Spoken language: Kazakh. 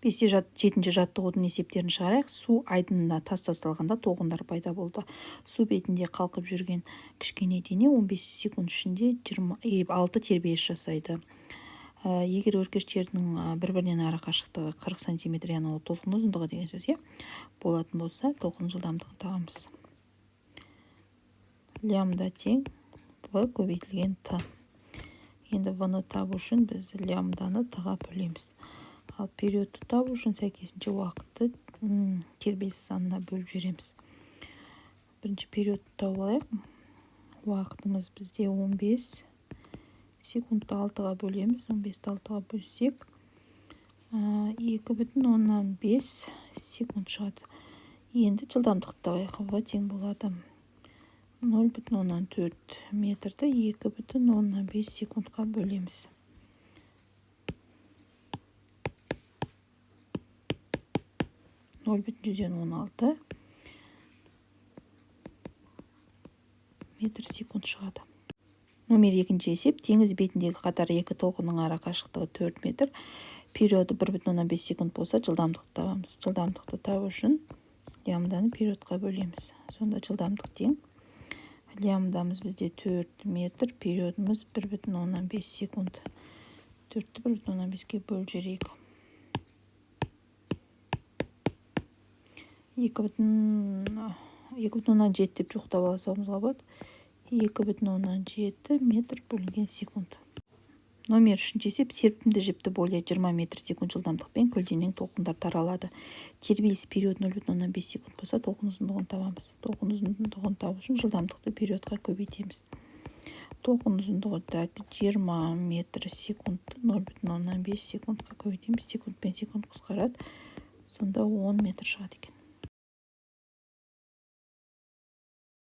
жетінші жаттығудың есептерін шығарайық. Су айдынына тас тасталғанда тоғындар пайда болды. Су бетінде қалқып жүрген кішкене дене 15 секунд ішінде 6 тербеліс жасайды. Егер өркештердің бір-бірінен ара қашықтығы 40 см, яғни ол толқын ұзындығы деген сөз, болатын болса, толқын жылдамдығын табамыз. Лямбда тең В көбейтілген Т. Енді В-ны табу үшін біз лямбданы Т-ға бөлеміз. Ал периодты табу үшін сәйкесінше уақытты тербеліс санына бөліп жібереміз. Бірінші периодты тауып алайық. Уақытымыз бізде 15 секундты 6-ға бөлеміз. 15-ті 6-ға бөлсек 2,5 секунд шығады. Енді жылдамдықты табайық. В тең болады 0,4 метрді 2,5 секундқа бөлеміз. 0,16 метр секунд шығады. Номер 2-ші есеп. Теңіз бетіндегі қатар екі толқынның ара қашықтығы 4 метр. Периоды 1,15 секунд болса, жылдамдықты табамыз. Жылдамдықты табу үшін лямбданы периодқа бөлеміз. Сонда жылдамдық тең. Лямбдамыз бізде 4 метр, периодымыз 1,15 секунд. 4-ті 1,15-ке бөліп жіберейік. 2,7 деп жоқтап алсамызға болады. 2,7 метр бөлінген секунд. Номер 3-ші есеп. Серпімді жіпті более 20 метр секунд жылдамдықпен көлденең толқындар таралады. Тербеліс период 0,15 секунд болса, толқын ұзындығын табамыз. Толқын ұзындығын табу үшін жылдамдықты периодқа көбейтеміз. Толқын ұзындығы 20 метр секунд 0,15 секундқа көбейтеміз. Секунд пен секунд қысқарады. Сонда 10 метр шығады екен.